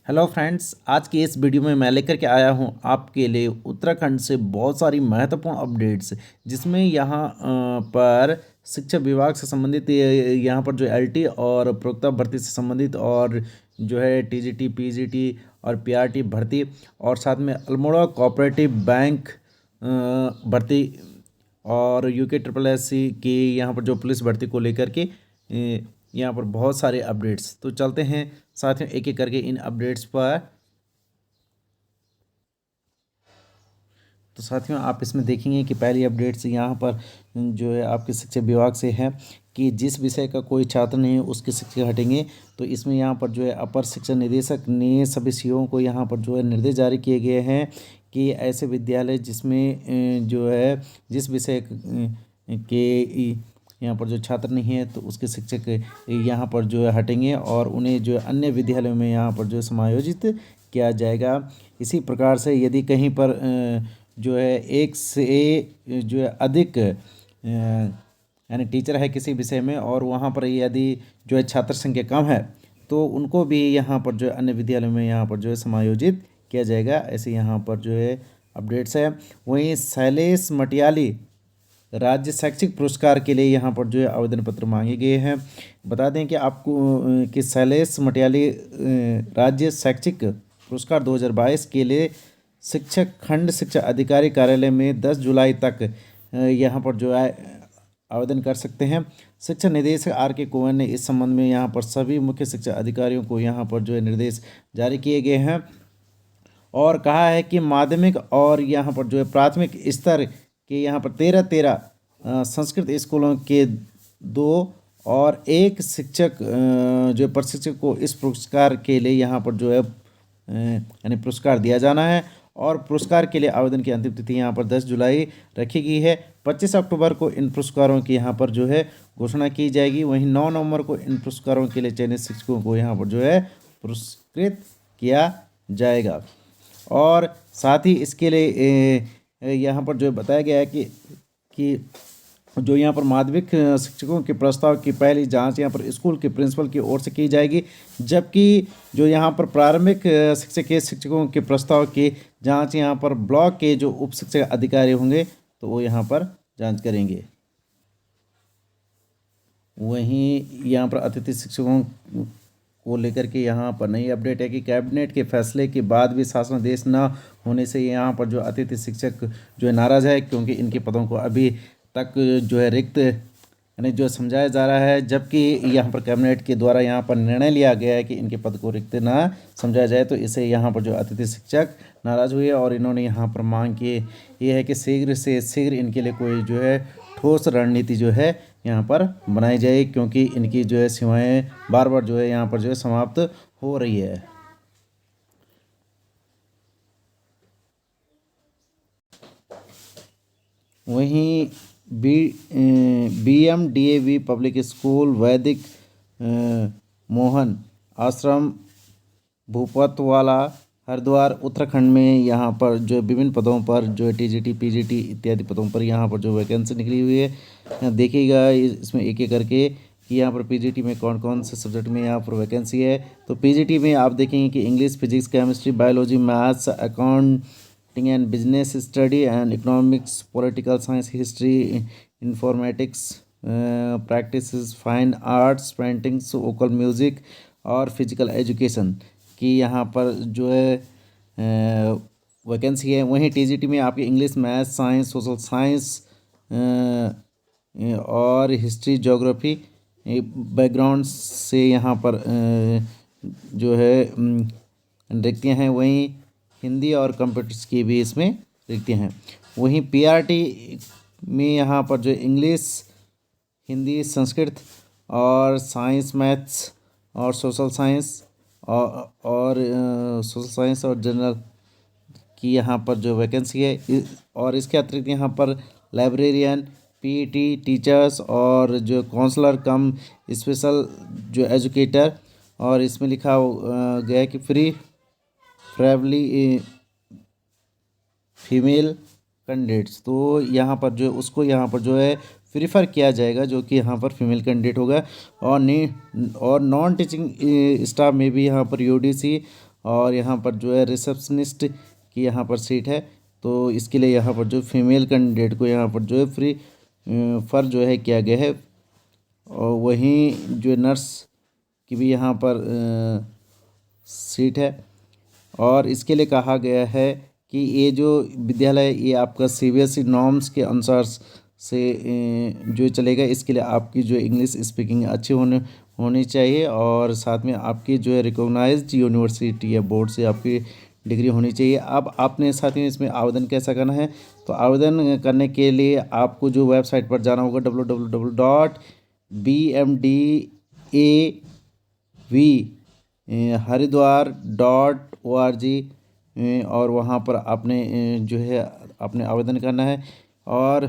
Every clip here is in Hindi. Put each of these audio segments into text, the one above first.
हेलो फ्रेंड्स, आज की इस वीडियो में मैं लेकर के आया हूं आपके लिए उत्तराखंड से बहुत सारी महत्वपूर्ण अपडेट्स, जिसमें यहां पर शिक्षा विभाग से संबंधित यहां पर जो एलटी और प्रोक्ता भर्ती से संबंधित और जो है टीजीटी पीजीटी और पीआरटी भर्ती और साथ में अल्मोड़ा कोऑपरेटिव बैंक भर्ती और यूके ट्रिपल एस सी की यहाँ पर जो पुलिस भर्ती को लेकर के यहाँ पर बहुत सारे अपडेट्स। तो चलते हैं साथियों एक एक करके इन अपडेट्स पर। तो साथियों आप इसमें देखेंगे कि पहली अपडेट्स यहाँ पर जो है आपके शिक्षा विभाग से है कि जिस विषय का कोई छात्र नहीं है उसके शिक्षक हटेंगे। तो इसमें यहाँ पर जो है अपर शिक्षा निदेशक ने सभी सीओ को यहाँ पर जो है निर्देश जारी किए गए हैं कि ऐसे विद्यालय जिसमें जो है जिस विषय के यहाँ पर जो छात्र नहीं है तो उसके शिक्षक यहाँ पर जो है हटेंगे और उन्हें जो है अन्य विद्यालयों में यहाँ पर जो है समायोजित किया जाएगा। इसी प्रकार से यदि कहीं पर जो है एक से जो है अधिक यानी टीचर है किसी विषय में और वहाँ पर यदि जो है छात्र संख्या कम है तो उनको भी यहाँ पर जो है अन्य विद्यालयों में यहाँ पर जो है समायोजित किया जाएगा। ऐसे यहाँ पर जो है अपडेट्स है। वहीं शैलेश मटियाली राज्य शैक्षिक पुरस्कार के लिए यहाँ पर जो है आवेदन पत्र मांगे गए हैं। बता दें कि आपको कि शैलेश मटियाली राज्य शैक्षिक पुरस्कार 2022 के लिए शिक्षक खंड शिक्षा अधिकारी कार्यालय में 10 जुलाई तक यहाँ पर जो है आवेदन कर सकते हैं। शिक्षा निदेशक आर.के. कुंवर ने इस संबंध में यहाँ पर सभी मुख्य शिक्षा अधिकारियों को यहाँ पर जो है निर्देश जारी किए गए हैं और कहा है कि माध्यमिक और यहाँ पर जो है प्राथमिक स्तर के यहाँ पर 13 संस्कृत स्कूलों के 2 और 1 शिक्षक जो प्रशिक्षक को इस पुरस्कार के लिए यहाँ पर जो है यानी पुरस्कार दिया जाना है और पुरस्कार के लिए आवेदन की अंतिम तिथि यहाँ पर 10 जुलाई रखी गई है। 25 अक्टूबर को इन पुरस्कारों की यहाँ पर जो है घोषणा की जाएगी। वहीं 9 नवंबर को इन पुरस्कारों के लिए चयनित शिक्षकों को यहाँ पर जो है पुरस्कृत किया जाएगा। और साथ ही इसके लिए यहाँ पर जो बताया गया है कि जो यहाँ पर माध्यमिक शिक्षकों के प्रस्ताव की पहली जांच यहाँ पर स्कूल के प्रिंसिपल की ओर से की जाएगी, जबकि जो यहाँ पर प्रारंभिक शिक्षा के शिक्षकों के प्रस्ताव की जांच यहाँ पर ब्लॉक के जो उप शिक्षक अधिकारी होंगे तो वो यहाँ पर जांच करेंगे। वहीं यहाँ पर अतिथि शिक्षकों को लेकर के यहाँ पर नई अपडेट है कि कैबिनेट के फैसले के बाद भी शासनादेश न होने से यहाँ पर जो अतिथि शिक्षक जो है नाराज़ है, क्योंकि इनके पदों को अभी तक जो है रिक्त यानी जो समझाया जा रहा है, जबकि यहाँ पर कैबिनेट के द्वारा यहाँ पर निर्णय लिया गया है कि इनके पद को रिक्त ना समझाया जाए। तो इसे यहाँ पर जो अतिथि शिक्षक नाराज़ हुए और इन्होंने यहाँ पर मांग की ये है कि शीघ्र से शीघ्र इनके लिए कोई जो है ठोस रणनीति जो है यहाँ पर बनाई जाए, क्योंकि इनकी जो है सेवाएं बार बार जो है यहाँ पर जो है समाप्त हो रही है। वहीं BMDAV पब्लिक स्कूल वैदिक मोहन आश्रम भूपतवाला हरिद्वार उत्तराखंड में यहाँ पर जो विभिन्न पदों पर जो टीजीटी पीजीटी इत्यादि पदों पर यहाँ पर जो वैकेंसी निकली हुई है। देखिएगा इसमें एक एक करके कि यहाँ पर पीजीटी में कौन कौन से सब्जेक्ट में यहाँ पर वैकेंसी है। तो पीजीटी में आप देखेंगे कि English, physics, chemistry, biology, maths, accounting and business study and economics, political science, history, informatics, practice, fine arts, paintings, vocal music और फिजिकल एजुकेशन की यहाँ पर जो है वैकेंसी है। वहीं टीजीटी में आपके English, math, science, social science और हिस्ट्री, ज्योग्राफी बैकग्राउंड से यहाँ पर जो है रिक्तियाँ हैं। वहीं हिंदी और कंप्यूटर्स की भी इसमें रिक्तियाँ हैं। वहीं पीआरटी में यहाँ पर जो इंग्लिश, हिंदी, संस्कृत और साइंस, मैथ्स और सोशल साइंस और सोशल साइंस और जनरल की यहाँ पर जो वैकेंसी है। और इसके अतिरिक्त यहाँ पर लाइब्रेरियन, पीईटी टीचर्स और जो काउंसलर कम स्पेशल जो एजुकेटर, और इसमें लिखा गया है कि प्रेफरेबली फीमेल कैंडिडेट्स। तो यहाँ पर जो उसको यहाँ पर जो है प्रीफर किया जाएगा, जो कि यहाँ पर फीमेल कैंडिडेट होगा। और नॉन टीचिंग स्टाफ में भी यहाँ पर यूडीसी और यहाँ पर जो है रिसेप्शनिस्ट की यहाँ पर सीट है। तो इसके लिए यहाँ पर जो फीमेल कैंडिडेट को यहाँ पर जो है फ्री फर जो है किया गया है। और वहीं जो नर्स की भी यहाँ पर सीट है। और इसके लिए कहा गया है कि ये जो विद्यालय ये आपका CBSE नॉर्म्स के अनुसार से जो चलेगा। इसके लिए आपकी जो इंग्लिश स्पीकिंग अच्छी होनी चाहिए और साथ में आपकी जो है रिकॉग्नाइज्ड यूनिवर्सिटी या बोर्ड से आपकी डिग्री होनी चाहिए। अब आपने साथ में इसमें आवेदन कैसा करना है, तो आवेदन करने के लिए आपको जो वेबसाइट पर जाना होगा www.bmdav.haridwar.org और वहाँ पर आपने जो है आपने आवेदन करना है और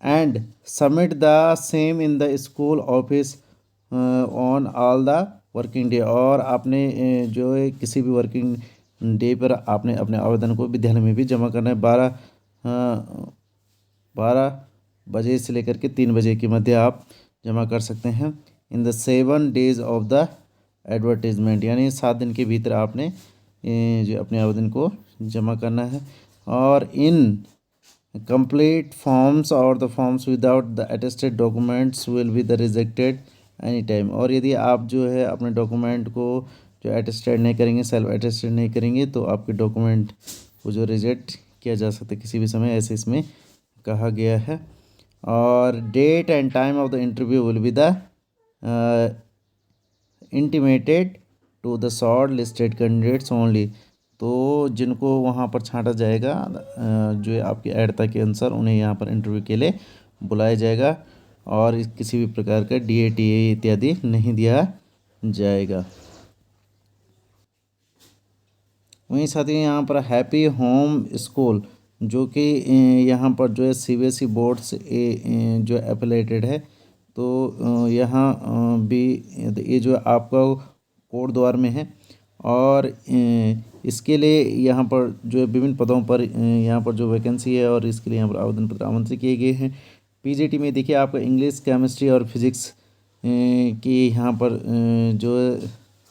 and submit the same in the school office on all the working day. और आपने जो है किसी भी वर्किंग डे पर आपने अपने आवेदन को विद्यालय में भी जमा करना है। 12 बजे से लेकर के 3 बजे के मध्य आप जमा कर सकते हैं। In the 7 days of the advertisement, यानी 7 दिन के भीतर आपने जो अपने आवेदन को जमा करना है। और इन कंप्लीट फॉर्म्स और the forms without the attested documents will be the rejected any time. और यदि आप जो है अपने डॉक्यूमेंट को जो अटेस्टेड नहीं करेंगे, सेल्फ अटेस्टेड नहीं करेंगे, तो आपके डॉक्यूमेंट को जो रिजेक्ट किया जा सकता है किसी भी समय, ऐसे इसमें कहा गया है। और date and time of the interview will be the intimated to the shortlisted candidates only. तो जिनको वहाँ पर छांटा जाएगा जो आपकी अर्हता के अनुसार उन्हें यहाँ पर इंटरव्यू के लिए बुलाया जाएगा और किसी भी प्रकार का DATA इत्यादि नहीं दिया जाएगा। वहीं साथ ही यहाँ पर हैप्पी होम स्कूल जो कि यहाँ पर जो है CBSE बोर्ड से जो एफिलेटेड है। तो यहाँ भी ये जो आपका कोट द्वार में है और इसके लिए यहाँ पर जो है विभिन्न पदों पर यहाँ पर जो वैकेंसी है और इसके लिए यहाँ पर आवेदन पत्र आमंत्रित किए गए हैं। PGT में देखिए आपका इंग्लिश, केमिस्ट्री और फिजिक्स की यहाँ पर जो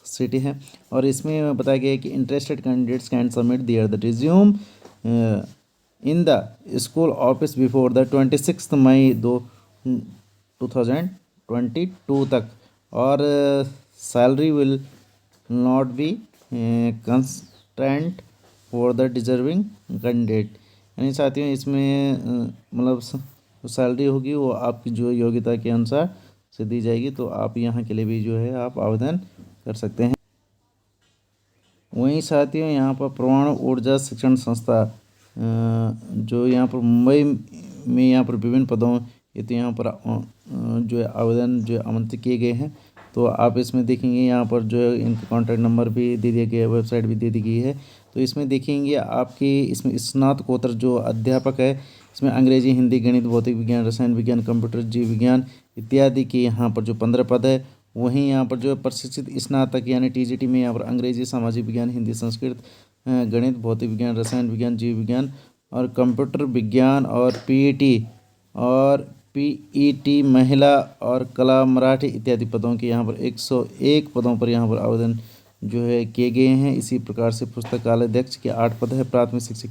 सिटी है। और इसमें बताया गया है कि interested candidates can submit their the resume in the school office before the 26 May 2022 तक। और salary will not be constant for the deserving candidate. यानी साथियों इसमें मतलब सैलरी होगी वो आपकी जो योग्यता के अनुसार से दी जाएगी। तो आप यहाँ के लिए भी जो है आप आवेदन कर सकते हैं। वहीं साथियों यहाँ पर परमाणु ऊर्जा शिक्षण संस्था जो यहाँ पर मुंबई में यहाँ पर विभिन्न पदों ये तो यहाँ पर जो है आवेदन जो आमंत्रित किए गए हैं। तो आप इसमें देखेंगे यहाँ पर जो है इनका कॉन्टैक्ट नंबर भी दे दिया गया है, वेबसाइट भी दे दी गई है। तो इसमें देखेंगे आपकी इसमें स्नातकोत्तर जो अध्यापक है इसमें अंग्रेजी, हिंदी, गणित, भौतिक विज्ञान, रसायन विज्ञान, कंप्यूटर, जीव विज्ञान इत्यादि के यहाँ पर जो 15 पद है। वहीं यहाँ पर जो प्रशिक्षित स्नातक यानी TGT में यहाँ पर अंग्रेजी, सामाजिक विज्ञान, हिंदी, संस्कृत, गणित, भौतिक विज्ञान, रसायन विज्ञान, जीव विज्ञान और कंप्यूटर विज्ञान और PET महिला और कला, मराठी इत्यादि पदों के यहाँ पर 101 पदों पर यहाँ पर आवेदन जो है किए गए हैं। इसी प्रकार से पुस्तकालय अध्यक्ष के 8 पद है, प्राथमिक शिक्षक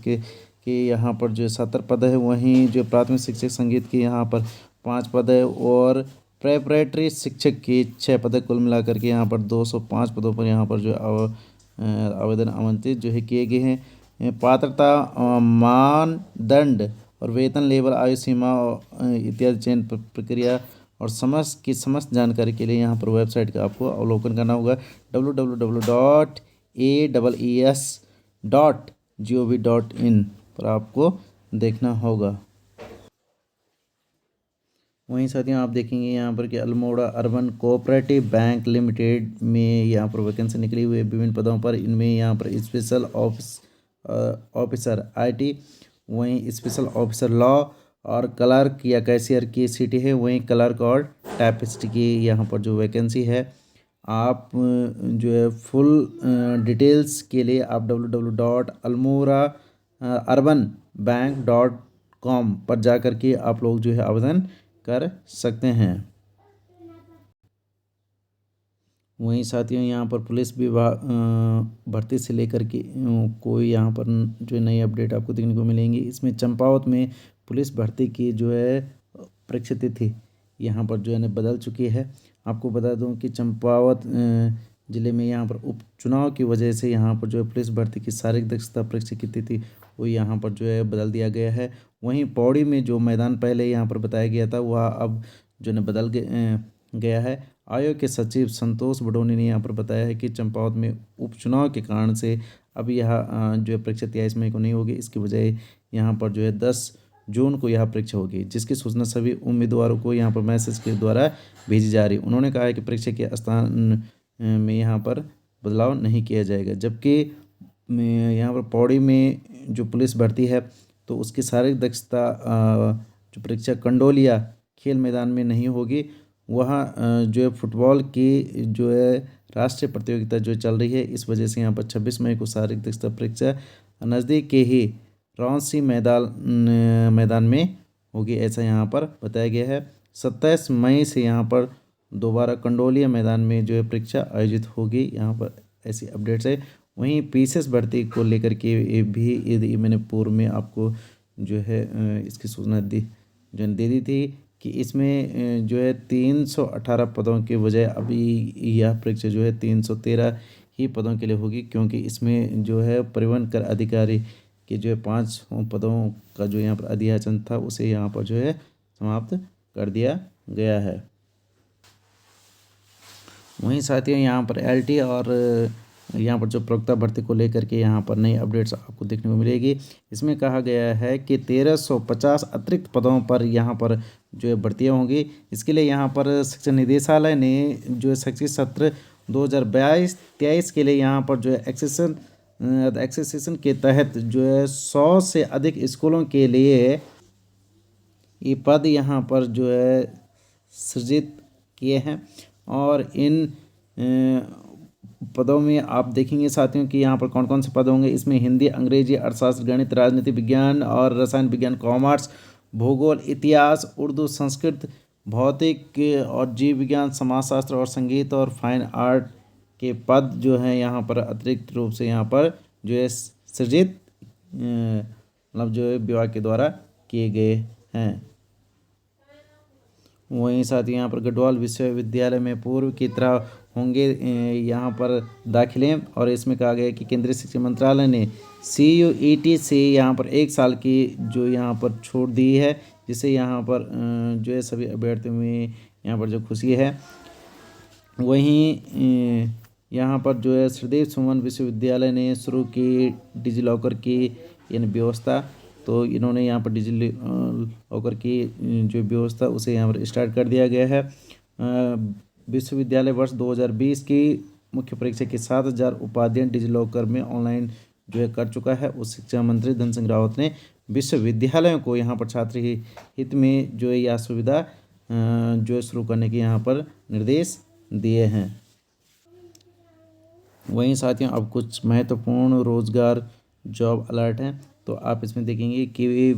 के यहाँ पर जो 70 पद है। वहीं जो प्राथमिक शिक्षक संगीत के यहाँ पर 5 पद है और प्रेपरेटरी शिक्षक के 6 पद है। कुल मिलाकर के यहाँ पर 205 पदों पर यहाँ पर जो आवेदन आमंत्रित जो है किए गए हैं। पात्रता, मानदंड और वेतन, लेबर, आयु सीमा इत्यादि चयन प्रक्रिया और समस्त जानकारी के लिए यहाँ पर वेबसाइट का आपको अवलोकन करना होगा www.aees.gov.in पर आपको देखना होगा। वहीं साथियों आप देखेंगे यहाँ पर कि Almora urban cooperative bank limited में यहाँ पर वैकेंसी निकली हुई है विभिन्न पदों पर। इनमें यहाँ पर स्पेशल ऑफिसर IT, वहीं स्पेशल ऑफिसर लॉ और क्लर्क या कैशियर की सीटें हैं। वहीं क्लर्क और टाइपिस्ट की यहाँ पर जो वैकेंसी है। आप जो है फुल डिटेल्स के लिए आप www.almoraurbanbank.com पर जा कर के आप लोग जो है आवेदन कर सकते हैं। वहीं साथियों यहाँ पर पुलिस विभाग भर्ती से लेकर के कोई यहाँ पर जो नई अपडेट आपको देखने को मिलेंगी। इसमें चंपावत में पुलिस भर्ती की जो है परीक्षा तिथि यहाँ पर जो है बदल चुकी है। आपको बता दूं कि चंपावत ज़िले में यहाँ पर उपचुनाव की वजह से यहाँ पर जो है पुलिस भर्ती की शारीरिक दक्षता परीक्षा की तिथि वो यहाँ पर जो है बदल दिया गया है। वहीं पौड़ी में जो मैदान पहले यहाँ पर बताया गया था वह अब जो है बदल गया है। आयोग के सचिव संतोष बडोनी ने यहाँ पर बताया है कि चंपावत में उपचुनाव के कारण से अब यह जो है परीक्षा 23 मई को नहीं होगी। इसकी बजाय यहाँ पर जो है 10 जून को यह परीक्षा होगी, जिसकी सूचना सभी उम्मीदवारों को यहाँ पर मैसेज के द्वारा भेजी जा रही। उन्होंने कहा है कि परीक्षा के स्थान में यहाँ पर बदलाव नहीं किया जाएगा। जबकि यहाँ पर पौड़ी में जो पुलिस भर्ती है तो उसकी शारीरिक दक्षता जो परीक्षा कंडोलिया खेल मैदान में नहीं होगी। वहाँ जो है फुटबॉल की जो है राष्ट्रीय प्रतियोगिता जो चल रही है, इस वजह से यहाँ पर 26 मई को शारीरिक दक्षता परीक्षा नज़दीक के ही रौंसी मैदान में होगी, ऐसा यहाँ पर बताया गया है। 27 मई से यहाँ पर दोबारा कंडोलिया मैदान में जो है परीक्षा आयोजित होगी। यहाँ पर ऐसी अपडेट्स है। वहीं पीसीएस भर्ती को लेकर के भी यदि मैंने पूर्व में आपको जो है इसकी सूचना दे दी थी कि इसमें जो है 318 पदों के बजाय अभी यह परीक्षा जो है 313 ही पदों के लिए होगी, क्योंकि इसमें जो है परिवहन कर अधिकारी के जो है 5 पदों का जो यहाँ पर अधियाचन था उसे यहाँ पर जो है समाप्त कर दिया गया है। वहीं साथियों यहाँ पर एलटी और यहाँ पर जो प्रवक्ता भर्ती को लेकर के यहाँ पर नई अपडेट्स आपको देखने को मिलेगी। इसमें कहा गया है कि 1350 अतिरिक्त पदों पर यहाँ पर जो है भर्तियाँ होंगी। इसके लिए यहाँ पर शिक्षा निदेशालय ने जो है शैक्षिक सत्र 2022-23 के लिए यहाँ पर जो है एक्सेशन के तहत जो है 100 से अधिक स्कूलों के लिए ये पद यहाँ पर जो है सृजित किए हैं। और इन पदों में आप देखेंगे साथियों कि यहाँ पर कौन कौन से पद होंगे। इसमें हिंदी, अंग्रेजी, अर्थशास्त्र, गणित, राजनीति विज्ञान और रसायन विज्ञान, कॉमर्स, भूगोल, इतिहास, उर्दू, संस्कृत, भौतिक और जीव विज्ञान, समाजशास्त्र और संगीत और फाइन आर्ट के पद जो हैं यहाँ पर अतिरिक्त रूप से यहाँ पर जो है सृजित मतलब जो है विभाग के द्वारा किए गए हैं। वहीं साथ ही यहाँ पर गढ़वाल विश्वविद्यालय में पूर्व की तरह होंगे यहाँ पर दाखिले। और इसमें कहा गया है कि केंद्रीय शिक्षा मंत्रालय ने CUET से यहाँ पर 1 साल की जो यहाँ पर छूट दी है, जिससे यहाँ पर जो है सभी अभ्यर्थियों में यहाँ पर जो खुशी है। वहीं यहाँ पर जो है श्रीदेव सुमन विश्वविद्यालय ने शुरू की डिजिलॉकर की यानी व्यवस्था। तो इन्होंने यहाँ पर डिजिलॉकर की जो व्यवस्था उसे यहाँ पर स्टार्ट कर दिया गया है। विश्वविद्यालय वर्ष 2020 की मुख्य परीक्षा के 7000 उपाध्ययन डिजिलॉकर में ऑनलाइन जो है कर चुका है। उच्च शिक्षा मंत्री धन सिंह रावत ने विश्वविद्यालयों को यहाँ पर छात्र हित में जो है यह सुविधा जो है शुरू करने के यहाँ पर निर्देश दिए हैं। वहीं साथियों अब कुछ महत्वपूर्ण रोजगार जॉब अलर्ट हैं, तो आप इसमें देखेंगे कि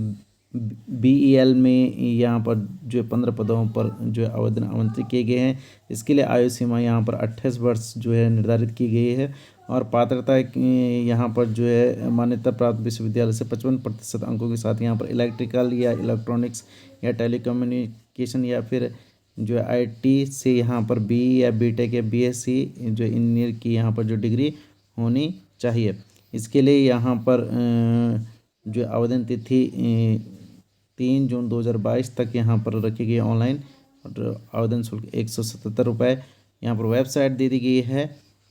BEL में यहाँ पर जो 15 पदों पर जो है आवेदन आमंत्रित किए गए हैं। इसके लिए आयु सीमा यहाँ पर 28 वर्ष जो है निर्धारित की गई है। और पात्रता यहाँ पर जो है मान्यता प्राप्त विश्वविद्यालय से 55% अंकों के साथ यहाँ पर इलेक्ट्रिकल या इलेक्ट्रॉनिक्स या टेलीकम्युनिकेशन या फिर जो है IT से यहाँ पर BE या BTech या BSc जो इंजीनियर की यहाँ पर जो डिग्री होनी चाहिए। इसके लिए यहाँ पर जो आवेदन तिथि 3 जून 2022 तक यहाँ पर रखी गई ऑनलाइन। और आवेदन शुल्क 177 रुपये। यहाँ पर वेबसाइट दे दी गई है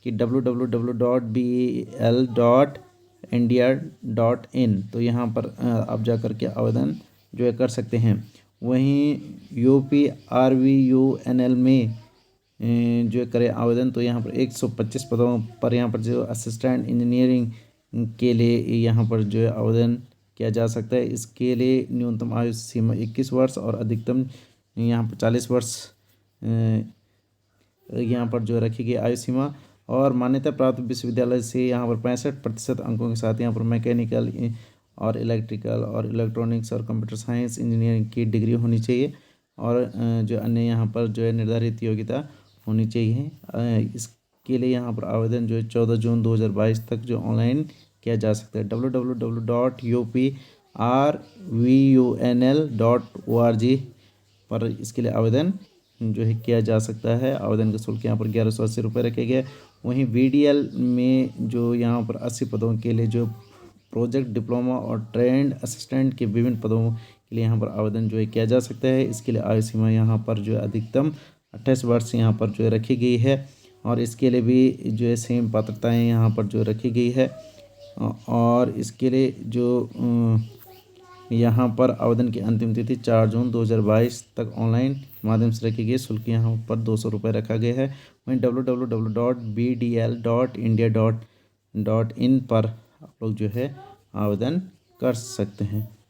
कि www.bel.india.in। तो यहाँ पर आप जा कर के आवेदन जो है कर सकते हैं। वहीं UPRVUNL में जो है करें आवेदन। तो यहाँ पर 125 पदों पर यहाँ पर जो असिस्टेंट इंजीनियरिंग के लिए यहाँ पर जो है आवेदन किया जा सकता है। इसके लिए न्यूनतम आयु सीमा 21 वर्ष और अधिकतम यहाँ पर 40 वर्ष यहाँ पर जो रखी गई आयु सीमा। और मान्यता प्राप्त विश्वविद्यालय से यहाँ पर 65% अंकों के साथ यहाँ पर मैकेनिकल और इलेक्ट्रिकल और इलेक्ट्रॉनिक्स और कंप्यूटर साइंस इंजीनियरिंग की डिग्री होनी चाहिए। और जो अन्य यहाँ पर जो है निर्धारित योग्यता होनी चाहिए। इसके लिए यहाँ पर आवेदन जो है 14 जून 2022 तक जो ऑनलाइन किया जा सकता है। www.uprvunl.org पर इसके लिए आवेदन जो है किया जा सकता है। आवेदन का शुल्क यहाँ पर 1180 रखे गए। वहीं VDL में जो यहाँ पर 80 पदों के लिए जो प्रोजेक्ट डिप्लोमा और ट्रेंड असिस्टेंट के विभिन्न पदों के लिए यहाँ पर आवेदन जो है किया जा सकता है। इसके लिए आयु सीमा यहाँ पर जो है अधिकतम 28 वर्ष यहाँ पर जो है रखी गई है और इसके लिए भी जो है सेम पात्रताएं यहाँ पर जो रखी गई है। और इसके लिए जो यहाँ पर आवेदन की अंतिम तिथि 4 जून 2022 तक ऑनलाइन माध्यम से रखी गई। शुल्क यहाँ पर 200 रुपये रखा गया है। वहीं www.bdl.india.in पर आप लोग जो है आवेदन कर सकते हैं।